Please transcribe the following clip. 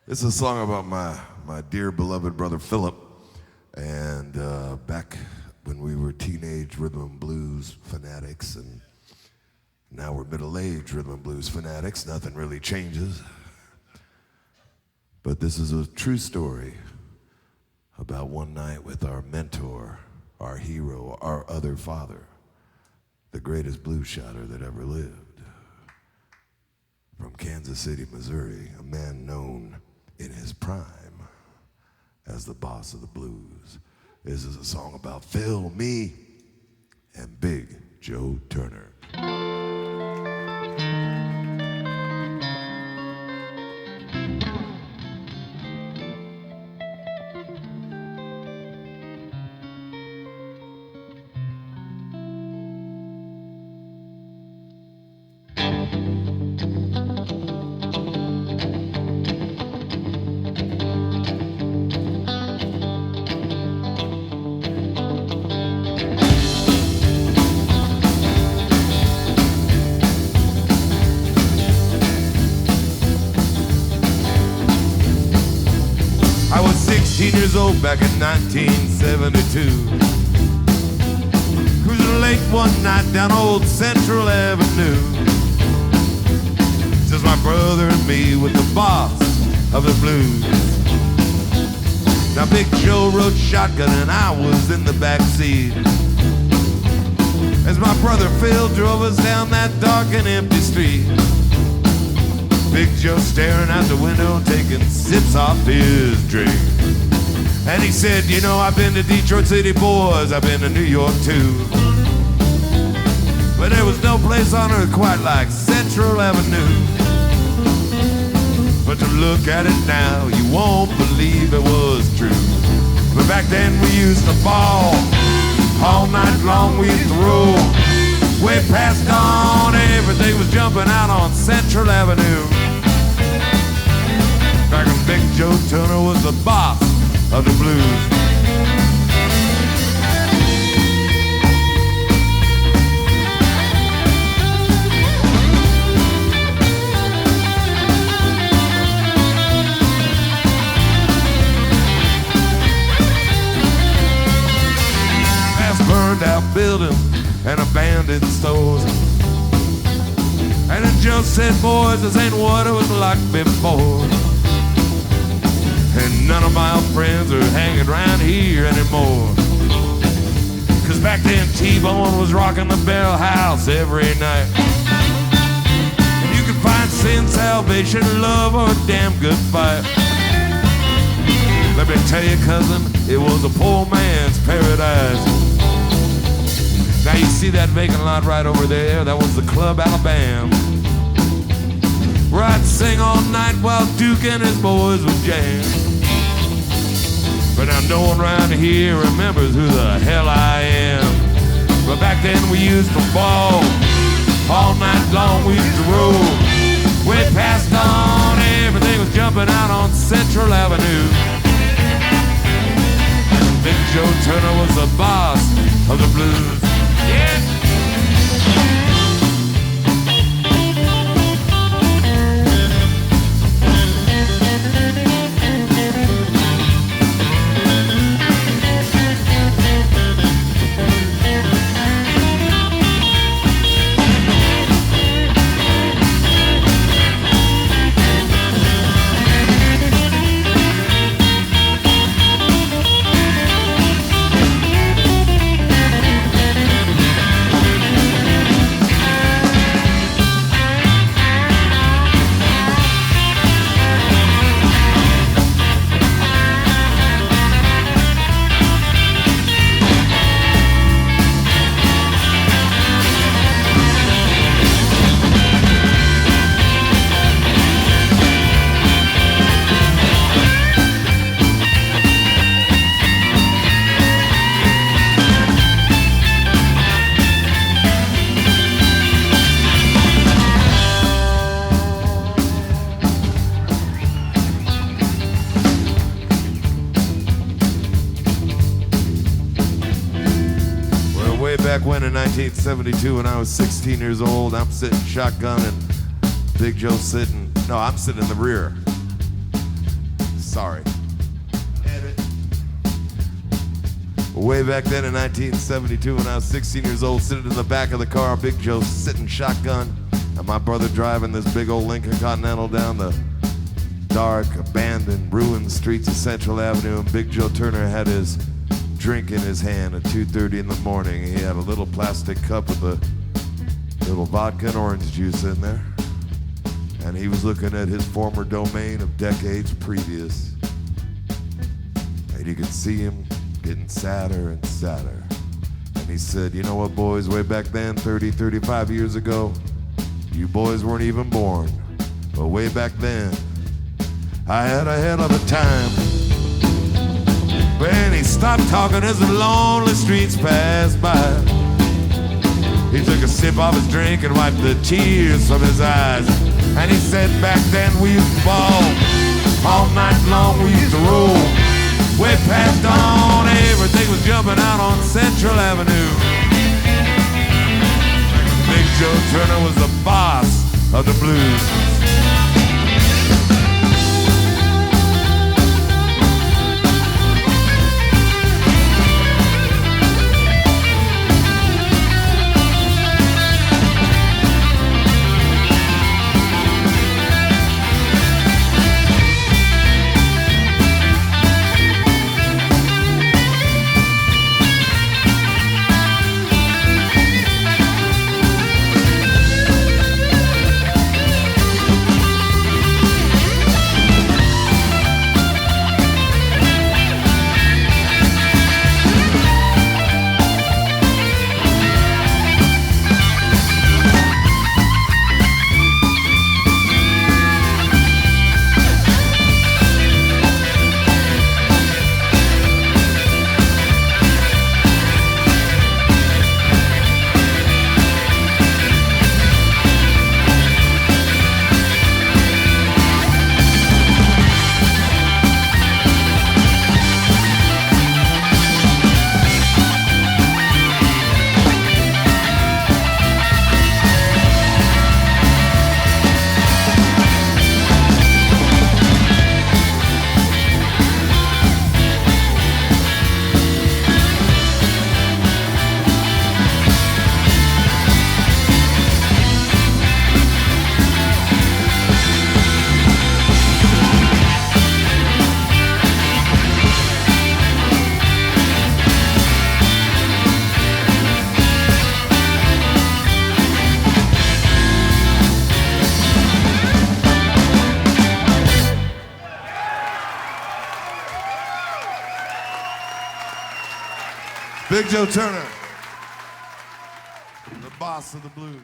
It's a song about my dear beloved brother Philip, and back when we were teenage rhythm and blues fanatics, and now we're middle-aged rhythm and blues fanatics. Nothing really changes. But this is a true story about one night with our mentor, our hero, our other father, the greatest blues shotter that ever lived. From Kansas City, Missouri, a man known in his prime as the boss of the blues. This is a song about Phil, me, and Big Joe Turner. I was 16 years old back in 1972, cruising late one night down old Central Avenue. Just my brother and me with the boss of the blues. Now Big Joe rode shotgun and I was in the back seat, as my brother Phil drove us down that dark and empty street. Big Joe staring out the window, taking sips off his drink. And he said, you know, I've been to Detroit City, boys, I've been to New York too, but there was no place on earth quite like Central Avenue. But to look at it now, you won't believe it was true. But back then we used to ball, all night long we'd throw, way past dawn, everything was jumping out on Central Avenue. Back when Big Joe Turner was the boss of the blues. Past burned out buildings and abandoned stores, and it just said, boys, this ain't what it was like before. And none of my old friends are hanging around here anymore, 'cause back then T-Bone was rocking the Bell House every night. And you could find sin, salvation, love, or a damn good fight. Let me tell you, cousin, it was a poor man's paradise. Now you see that vacant lot right over there? That was the Club Alabama, where I'd sing all night while Duke and his boys would jam. But now no one around here remembers who the hell I am. But back then we used to ball, all night long we drove, way past dawn, everything was jumping out on Central Avenue. Big Joe Turner was the boss of the blues. Yeah. Back when in 1972, when I was 16 years old, I'm sitting shotgun and Big Joe's sitting, no, I'm sitting in the rear. sorry. Way back then in 1972 when I was 16 years old, sitting in the back of the car, Big Joe sitting shotgun, and my brother driving this big old Lincoln Continental down the dark, abandoned, ruined streets of Central Avenue, and Big Joe Turner had his drink in his hand at 2:30 in the morning. He had a little plastic cup with a little vodka and orange juice in there, and he was looking at his former domain of decades previous, and you could see him getting sadder and sadder. And he said, you know what, boys, way back then, 30, 35 years ago, you boys weren't even born, but way back then, I had a hell of a time. When he stopped talking as the lonely streets passed by, he took a sip of his drink and wiped the tears from his eyes. And he said, back then we used to ball, all night long we used to roll. Way past dawn, everything was jumping out on Central Avenue. Big Joe Turner was the boss of the blues. Big Joe Turner, the boss of the blues.